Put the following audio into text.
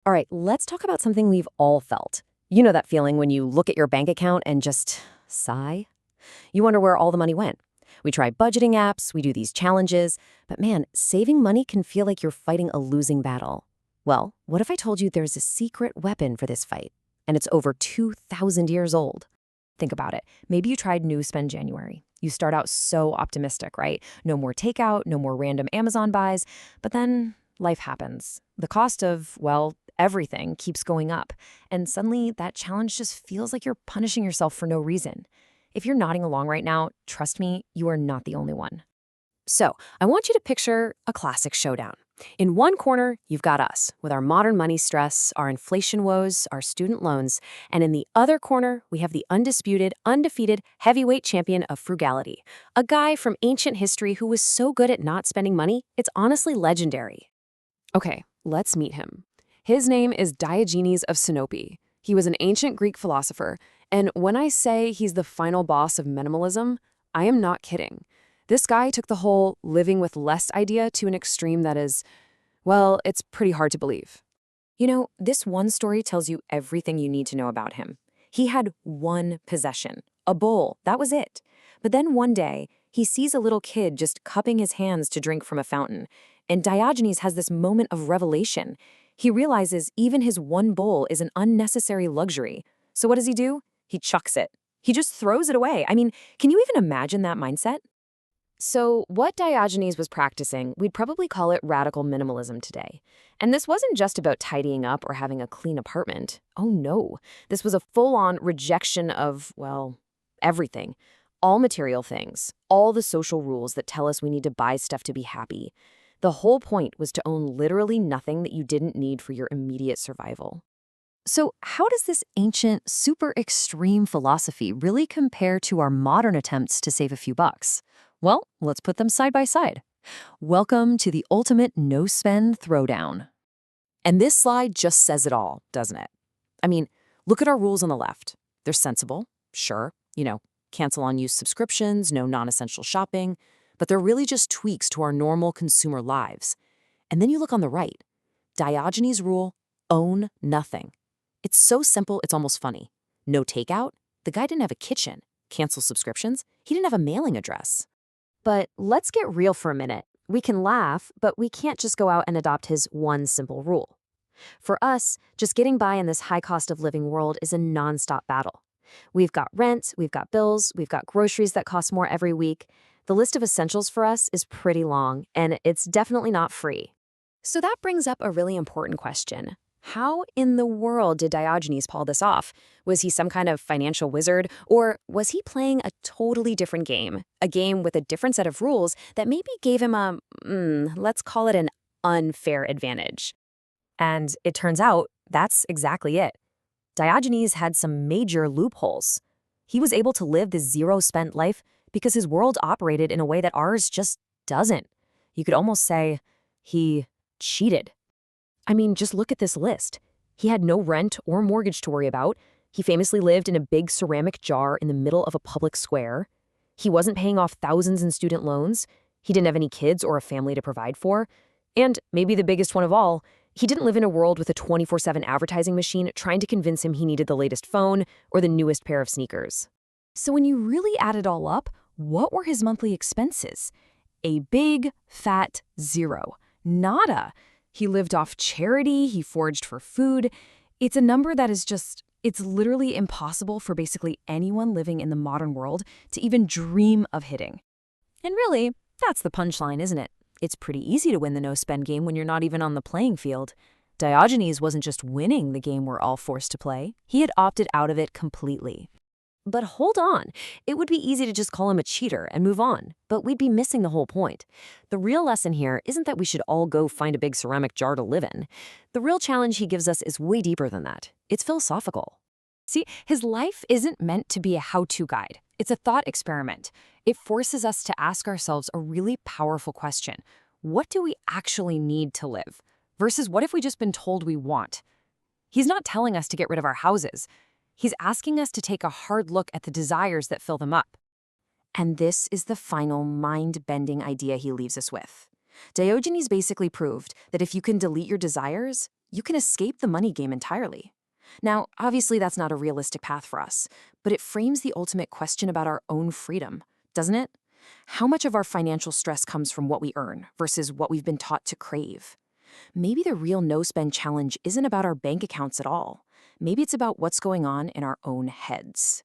All right, let's talk about something we've all felt. You know that feeling when you look at your bank account and just sigh? You wonder where all the money went. We try budgeting apps, we do these challenges, but man, saving money can feel like you're fighting a losing battle. Well, what if I told you there's a secret weapon for this fight? And it's over 2,000 years old. Think about it. Maybe you tried New Spend January. You start out so optimistic, right? No more takeout, no more random Amazon buys. But then life happens. The cost of, well, everything keeps going up. And suddenly that challenge just feels like you're punishing yourself for no reason. If you're nodding along right now, trust me, you are not the only one. So, I want you to picture a classic showdown. In one corner, you've got us, with our modern money stress, our inflation woes, our student loans, and in the other corner, we have the undisputed, undefeated heavyweight champion of frugality, a guy from ancient history who was so good at not spending money, it's honestly legendary. Okay, let's meet him. His name is Diogenes of Sinope. He was an ancient Greek philosopher, and when I say he's the final boss of minimalism, I am not kidding. This guy took the whole living with less idea to an extreme that is, well, it's pretty hard to believe. You know, this one story tells you everything you need to know about him. He had one possession, a bowl, that was it. But then one day, he sees a little kid just cupping his hands to drink from a fountain, and Diogenes has this moment of revelation. He realizes even his one bowl is an unnecessary luxury. So what does he do? He chucks it. He just throws it away. I mean, can you even imagine that mindset? So, what Diogenes was practicing, we'd probably call it radical minimalism today. And this wasn't just about tidying up or having a clean apartment. Oh no, this was a full-on rejection of, well, everything. All material things, all the social rules that tell us we need to buy stuff to be happy. The whole point was to own literally nothing that you didn't need for your immediate survival. So, how does this ancient, super extreme philosophy really compare to our modern attempts to save a few bucks? Well, let's put them side by side. Welcome to the ultimate no-spend throwdown. And this slide just says it all, doesn't it? I mean, look at our rules on the left. They're sensible, sure, cancel unused subscriptions, no non-essential shopping, but they're really just tweaks to our normal consumer lives. And then you look on the right. Diogenes' rule, own nothing. It's so simple, it's almost funny. No takeout? The guy didn't have a kitchen. Cancel subscriptions? He didn't have a mailing address. But let's get real for a minute. We can laugh, but we can't just go out and adopt his one simple rule. For us, just getting by in this high cost of living world is a nonstop battle. We've got rent, we've got bills, we've got groceries that cost more every week. The list of essentials for us is pretty long, and it's definitely not free. So that brings up a really important question. How in the world did Diogenes pull this off? Was he some kind of financial wizard, or was he playing a totally different game? A game with a different set of rules that maybe gave him a, let's call it an unfair advantage. And it turns out that's exactly it. Diogenes had some major loopholes. He was able to live this zero-spent life because his world operated in a way that ours just doesn't. You could almost say he cheated. I mean, just look at this list. He had no rent or mortgage to worry about. He famously lived in a big ceramic jar in the middle of a public square. He wasn't paying off thousands in student loans. He didn't have any kids or a family to provide for. And maybe the biggest one of all, he didn't live in a world with a 24/7 advertising machine trying to convince him he needed the latest phone or the newest pair of sneakers. So when you really add it all up, what were his monthly expenses? A big, fat zero. Nada. He lived off charity, he foraged for food. It's a number that is just, it's literally impossible for basically anyone living in the modern world to even dream of hitting. And really, that's the punchline, isn't it? It's pretty easy to win the no-spend game when you're not even on the playing field. Diogenes wasn't just winning the game we're all forced to play, he had opted out of it completely. But hold on, it would be easy to just call him a cheater and move on, but we'd be missing the whole point. The real lesson here isn't that we should all go find a big ceramic jar to live in. The real challenge he gives us is way deeper than that. It's philosophical. See, his life isn't meant to be a how-to guide. It's a thought experiment. It forces us to ask ourselves a really powerful question. What do we actually need to live? Versus what if we just been told we want? He's not telling us to get rid of our houses. He's asking us to take a hard look at the desires that fill them up. And this is the final mind-bending idea he leaves us with. Diogenes basically proved that if you can delete your desires, you can escape the money game entirely. Now, obviously, that's not a realistic path for us, but it frames the ultimate question about our own freedom, doesn't it? How much of our financial stress comes from what we earn versus what we've been taught to crave? Maybe the real no spend challenge isn't about our bank accounts at all. Maybe it's about what's going on in our own heads.